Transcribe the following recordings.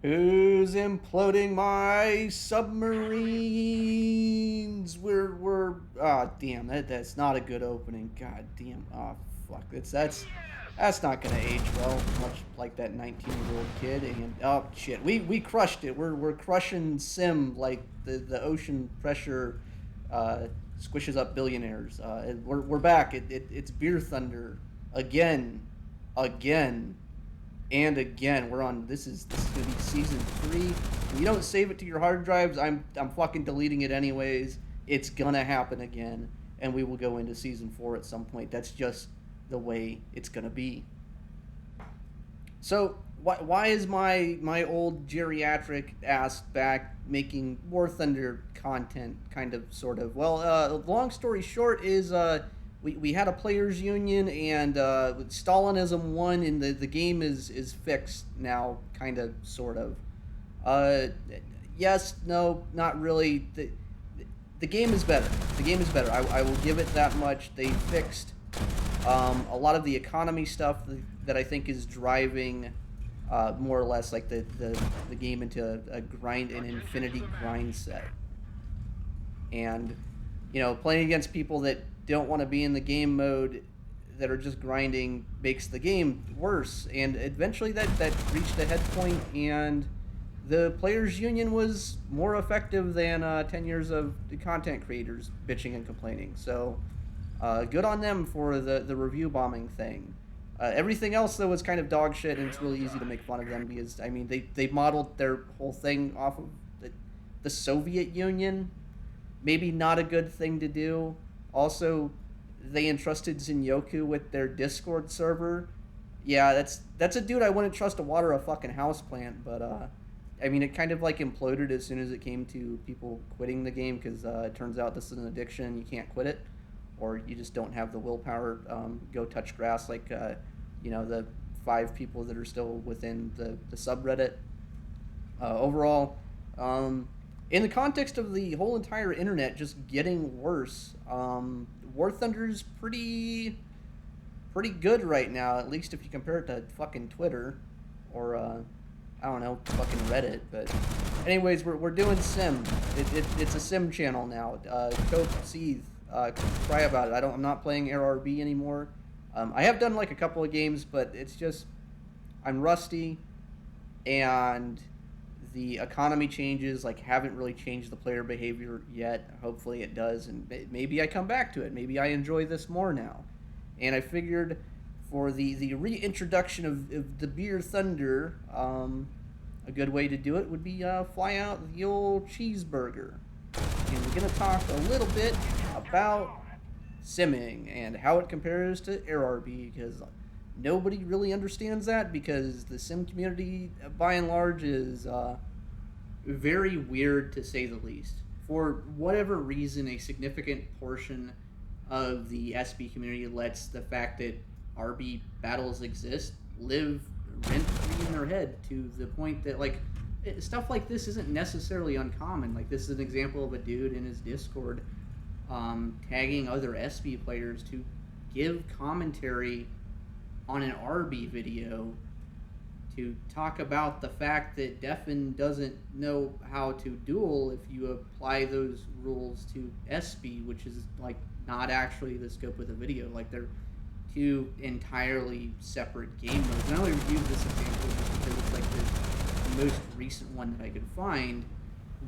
Who's imploding my submarines? Damn, that's not a good opening. God damn. Oh fuck. That's not gonna age well, much like that 19-year-old kid. And oh shit, we crushed it. We're crushing Sim like the ocean pressure uh squishes up billionaires. And we're back. It's Beer Thunder again, again and again. This is gonna be season 3. If you don't save it to your hard drives, I'm fucking deleting it anyways. It's gonna happen again, and we will go into season 4 at some point. That's just the way it's gonna be. So why is my old geriatric ass back making War Thunder content, kind of, sort of? Well, long story short is we had a players union, and Stalinism won, and the game is fixed now, kind of, sort of. Uh, yes, no, not really. The game is better. The game is better. I will give it that much. They fixed a lot of the economy stuff that I think is driving more or less like the game into an infinity grind set. And playing against people that don't want to be in the game mode, that are just grinding, makes the game worse. And eventually that reached a head point, and the players union was more effective than 10 years of content creators bitching and complaining. So good on them for the review bombing thing. Everything else, though, is kind of dog shit, and it's really easy to make fun of them because, I mean, they modeled their whole thing off of the Soviet Union. Maybe not a good thing to do. Also, they entrusted Zinyoku with their Discord server. Yeah, that's a dude I wouldn't trust to water a fucking house plant, but I mean, it kind of like imploded as soon as it came to people quitting the game, because it turns out this is an addiction. You can't quit it, or you just don't have the willpower. Go touch grass, like the 5 people that are still within the subreddit. Overall, in the context of the whole entire internet just getting worse, War Thunder's pretty good right now. At least if you compare it to fucking Twitter, or I don't know, fucking Reddit. But anyways, we're doing Sim. It's a Sim channel now. Cope, Seethe, cry about it. I'm not playing RRB anymore. I have done like a couple of games, but it's just I'm rusty, and the economy changes like haven't really changed the player behavior yet. Hopefully it does, and maybe I come back to it. Maybe I enjoy this more now. And I figured for the reintroduction of the Beer Thunder, a good way to do it would be fly out the old cheeseburger. And we're gonna talk a little bit about simming and how it compares to RRB, because nobody really understands that, because the sim community by and large is very weird, to say the least. For whatever reason, a significant portion of the SB community lets the fact that RB battles exist live rent free in their head, to the point that, like, stuff like this isn't necessarily uncommon. Like, this is an example of a dude in his Discord tagging other SB players to give commentary on an RB video, to talk about the fact that Defen doesn't know how to duel if you apply those rules to SB, which is like not actually the scope of the video. Like, they're two entirely separate game modes. And I only use this example just because it's like the most recent one that I could find,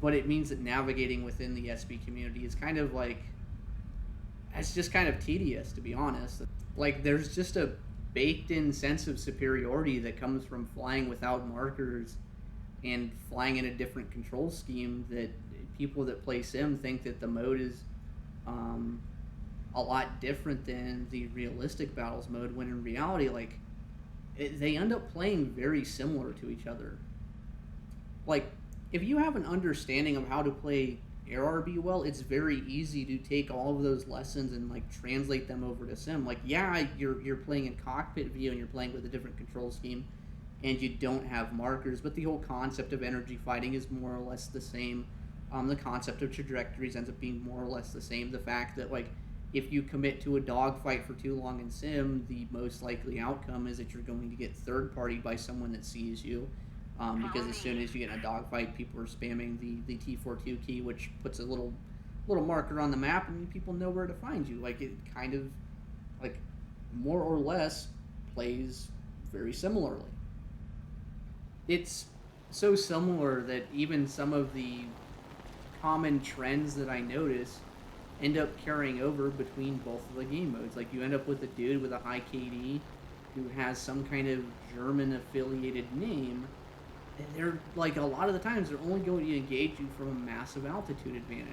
but it means that navigating within the SB community is kind of like, it's just kind of tedious, to be honest. Like, there's just a baked in sense of superiority that comes from flying without markers and flying in a different control scheme, that people that play Sim think that the mode is a lot different than the realistic battles mode, when in reality, like, they end up playing very similar to each other. Like, if you have an understanding of how to play RRB well, it's very easy to take all of those lessons and like translate them over to Sim. Like, yeah, you're playing in cockpit view and you're playing with a different control scheme, and you don't have markers, but the whole concept of energy fighting is more or less the same. The concept of trajectories ends up being more or less the same. The fact that, like, if you commit to a dogfight for too long in Sim, the most likely outcome is that you're going to get third partied by someone that sees you. because as soon as you get in a dogfight, people are spamming the T42 key, which puts a little marker on the map, and people know where to find you. Like, it kind of, like, more or less plays very similarly. It's so similar that even some of the common trends that I notice end up carrying over between both of the game modes. Like, you end up with a dude with a high KD who has some kind of German affiliated name. And they're, like, a lot of the times they're only going to engage you from a massive altitude advantage.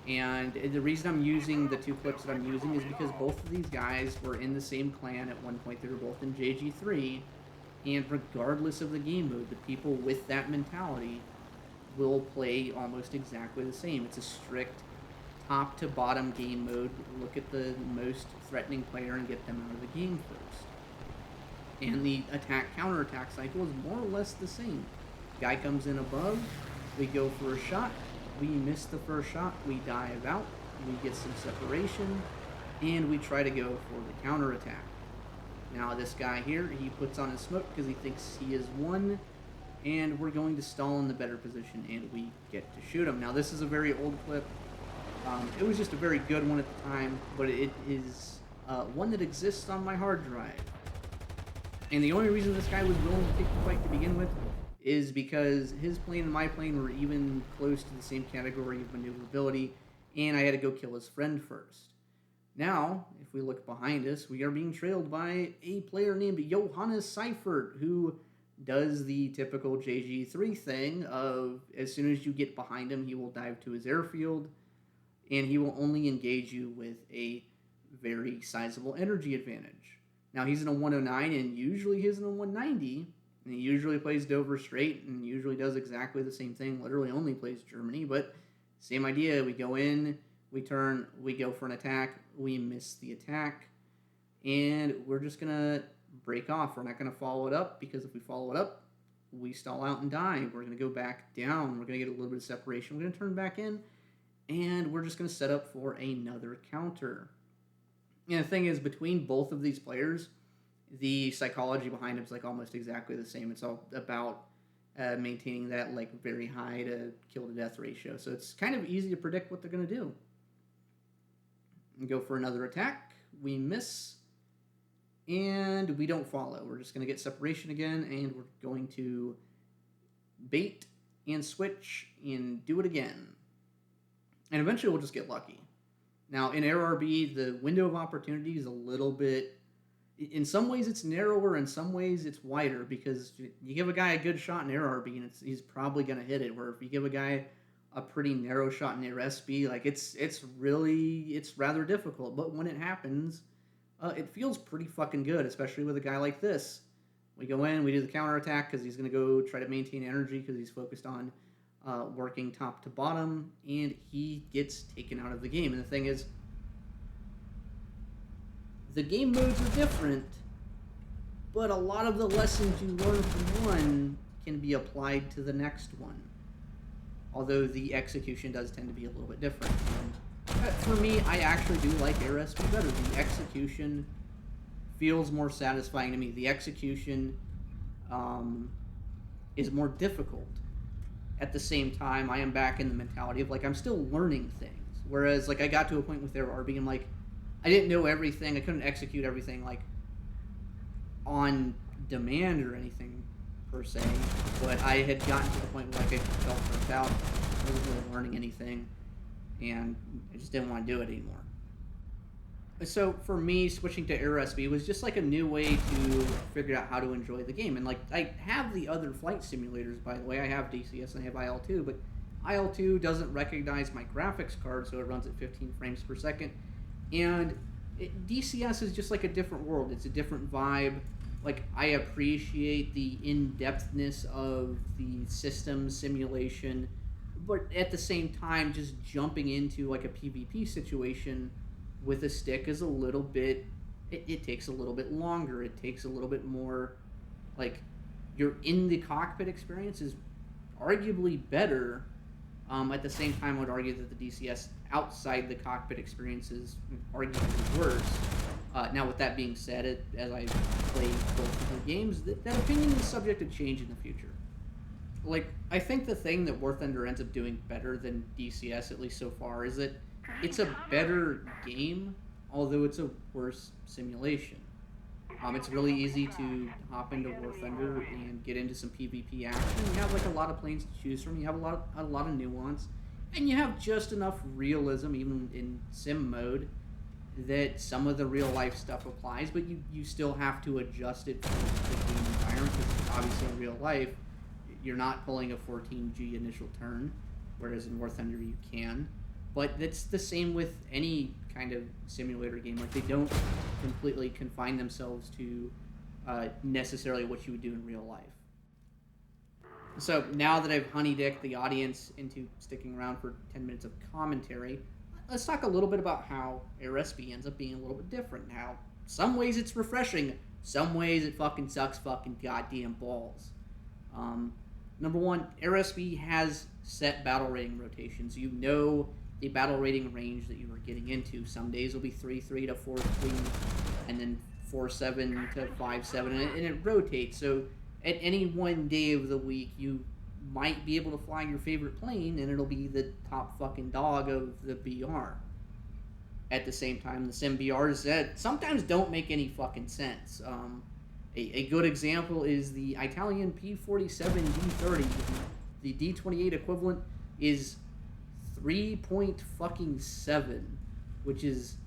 And the reason I'm using the two clips that I'm using is because both of these guys were in the same clan at one point. They were both in JG3, and regardless of the game mode, the people with that mentality will play almost exactly the same. It's a strict top to bottom game mode. Look at the most threatening player and get them out of the game first. And the attack counter-attack cycle is more or less the same. Guy comes in above, we go for a shot, we miss the first shot, we dive out, we get some separation, and we try to go for the counter-attack. Now this guy here, he puts on his smoke because he thinks he is won, and we're going to stall in the better position, and we get to shoot him. Now this is a very old clip. It was just a very good one at the time, but it is one that exists on my hard drive. And the only reason this guy was willing to take the fight to begin with is because his plane and my plane were even close to the same category of maneuverability, and I had to go kill his friend first. Now, if we look behind us, we are being trailed by a player named Johannes Seifert, who does the typical JG3 thing of, as soon as you get behind him, he will dive to his airfield, and he will only engage you with a very sizable energy advantage. Now, he's in a 109, and usually he's in a 190, and he usually plays Dover straight, and usually does exactly the same thing, literally only plays Germany, but same idea. We go in, we turn, we go for an attack, we miss the attack, and we're just going to break off. We're not going to follow it up, because if we follow it up, we stall out and die. We're going to go back down. We're going to get a little bit of separation. We're going to turn back in, and we're just going to set up for another counter. And the thing is, between both of these players, the psychology behind them is like almost exactly the same. It's all about maintaining that like very high to kill to death ratio. So it's kind of easy to predict what they're going to do. And go for another attack. We miss, and we don't follow. We're just going to get separation again, and we're going to bait and switch and do it again. And eventually we'll just get lucky. Now, in AirRB, the window of opportunity is a little bit, in some ways it's narrower, in some ways it's wider, because you give a guy a good shot in AirRB, and he's probably going to hit it, where if you give a guy a pretty narrow shot in AirSB, like, it's rather difficult, but when it happens, it feels pretty fucking good, especially with a guy like this. We go in, we do the counterattack, because he's going to go try to maintain energy, because he's focused on working top to bottom, and he gets taken out of the game. And the thing is, the game modes are different, but a lot of the lessons you learn from one can be applied to the next one. Although the execution does tend to be a little bit different. And for me, I actually do like AirSB better. The execution feels more satisfying to me. The execution is more difficult. At the same time, I am back in the mentality of, like, I'm still learning things. Whereas, like, I got to a point with AirRB, and, like, I didn't know everything. I couldn't execute everything, like, on demand or anything, per se. But I had gotten to the point where, like, I felt burnt out. I wasn't really learning anything. And I just didn't want to do it anymore. So, for me, switching to AirSB was just, like, a new way to figure out how to enjoy the game. And, like, I have the other flight simulators, by the way. I have DCS and I have IL-2, but IL-2 doesn't recognize my graphics card, so it runs at 15 frames per second. And DCS is just, like, a different world. It's a different vibe. Like, I appreciate the in-depthness of the system simulation, but at the same time, just jumping into, like, a PvP situation with a stick is a little bit, it takes a little bit longer. It takes a little bit more, like, your in the cockpit experience is arguably better. At the same time, I would argue that the DCS outside the cockpit experience is arguably worse. Now, with that being said, as I play both of the games, that opinion is subject to change in the future. Like, I think the thing that War Thunder ends up doing better than DCS, at least so far, is that it's a better game, although it's a worse simulation. It's really easy to hop into War Thunder and get into some PvP action. You have like a lot of planes to choose from. You have a lot of nuance, and you have just enough realism, even in sim mode, that some of the real life stuff applies. But you still have to adjust it for the game environment, because obviously in real life you're not pulling a 14G initial turn, whereas in War Thunder you can. But that's the same with any kind of simulator game. Like, they don't completely confine themselves to necessarily what you would do in real life. So now that I've honeydicked the audience into sticking around for 10 minutes of commentary, let's talk a little bit about how AirSB ends up being a little bit different. How some ways it's refreshing, some ways it fucking sucks fucking goddamn balls. Number one, AirSB has set battle rating rotations. You know the battle rating range that you are getting into. Some days will be 3-3 to 4-3, and then 4-7 to 5-7, and it rotates. So at any one day of the week, you might be able to fly your favorite plane, and it'll be the top fucking dog of the BR. At the same time, the sim BRs that sometimes don't make any fucking sense. A good example is the Italian P-47 D30. The D28 equivalent is 3.7, which is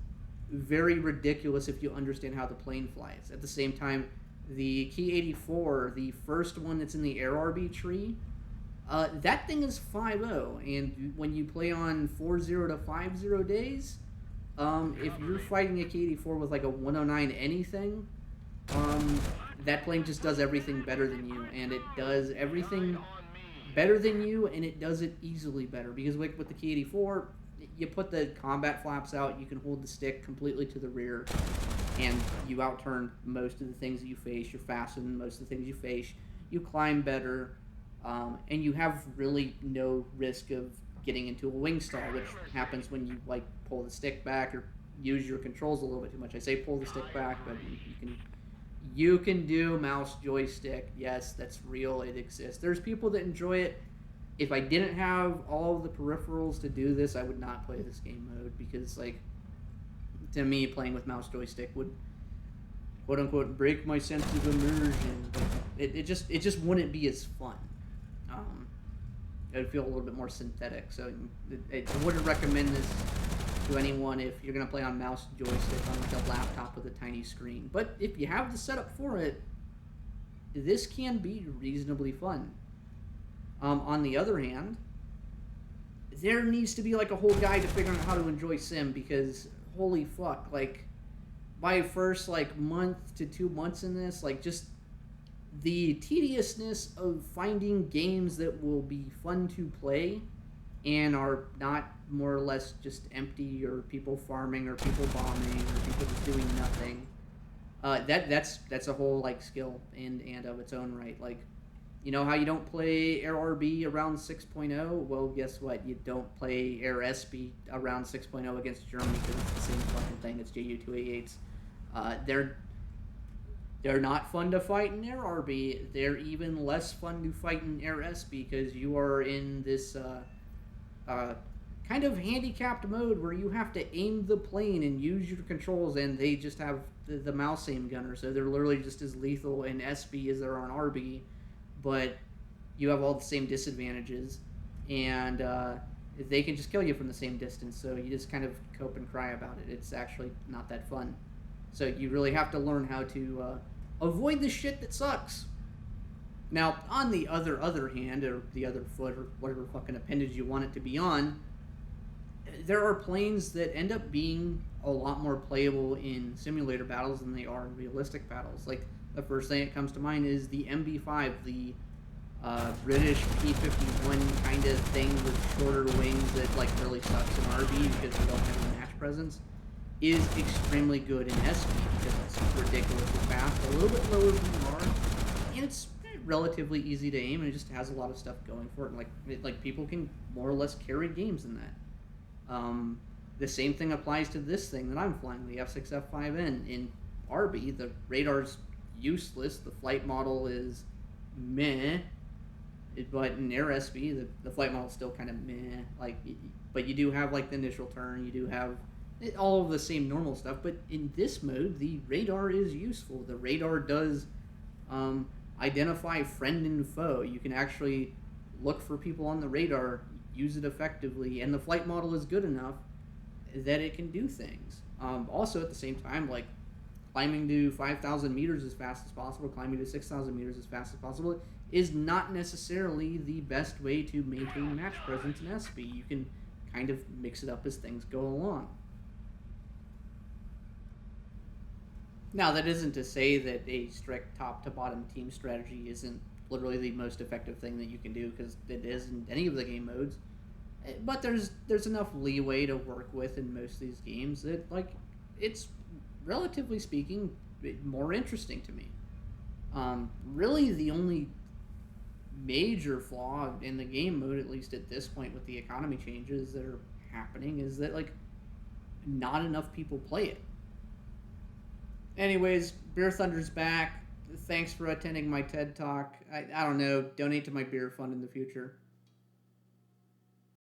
very ridiculous if you understand how the plane flies. At the same time, the Key 84, the first one that's in the AirRB tree, that thing is 5.0, and when you play on 4.0 to 5.0 days, if you're fighting a Key 84 with like a 109 anything, that plane just does everything better than you, and it does everything better than you, and it does it easily better, because like with the Key 84, you put the combat flaps out, you can hold the stick completely to the rear, and you outturn most of the things that you face. You're faster than most of the things you face. You climb better, and you have really no risk of getting into a wing stall, which happens when you like pull the stick back or use your controls a little bit too much. I say pull the stick back, but you can do mouse joystick. Yes, that's real. It exists. There's people that enjoy it. If I didn't have all of the peripherals to do this, I would not play this game mode, because, like, to me, playing with mouse joystick would, quote unquote, break my sense of immersion. It just wouldn't be as fun. It would feel a little bit more synthetic. So I wouldn't recommend this to anyone if you're gonna play on mouse joystick on like a laptop with a tiny screen. But if you have the setup for it, this can be reasonably fun. On the other hand, there needs to be like a whole guide to figuring out how to enjoy sim, because holy fuck, like my first like month to 2 months in this, like just the tediousness of finding games that will be fun to play and are not more or less just empty, or people farming, or people bombing, or people just doing nothing. That's a whole like skill and of its own right. Like, you know how you don't play AirRB around 6.0? Well, guess what? You don't play AirSB around 6.0 against Germany, because it's the same fucking thing. It's Ju-288s. They're not fun to fight in AirRB. They're even less fun to fight in AirSB, because you are in this kind of handicapped mode where you have to aim the plane and use your controls, and they just have the mouse aim gunner, so they're literally just as lethal in SB as they are on RB, but you have all the same disadvantages, and they can just kill you from the same distance, so you just kind of cope and cry about it. It's actually not that fun. So you really have to learn how to avoid the shit that sucks. Now, on the other hand, or the other foot, or whatever fucking appendage you want it to be on, there are planes that end up being a lot more playable in simulator battles than they are in realistic battles. Like, the first thing that comes to mind is the MB5, the British P-51 kind of thing with shorter wings that like really sucks in RB because we don't have any match presence, is extremely good in SB because it's ridiculously fast, a little bit lower than you are, and it's relatively easy to aim, and it just has a lot of stuff going for it. And like people can more or less carry games in that. The same thing applies to this thing that I'm flying, the F6F5N. In RB, the radar's useless, the flight model is meh, But in Air SB, the flight model is still kind of meh. But you do have like the initial turn. You do have all of the same normal stuff. But in this mode, the radar is useful. The radar does um, identify friend and foe. You can actually look for people on the radar, use it effectively, and the flight model is good enough that it can do things. Also, at the same time, like climbing to 5,000 meters as fast as possible, climbing to 6,000 meters as fast as possible, is not necessarily the best way to maintain match presence in SB. You can kind of mix it up as things go along. Now, that isn't to say that a strict top to bottom team strategy isn't literally the most effective thing that you can do, because it is in any of the game modes. But there's enough leeway to work with in most of these games that like it's relatively speaking more interesting to me. Really, the only major flaw in the game mode, at least at this point with the economy changes that are happening, is that like not enough people play it. Anyways, Beer Thunder's back. Thanks for attending my TED Talk. I don't know, donate to my beer fund in the future.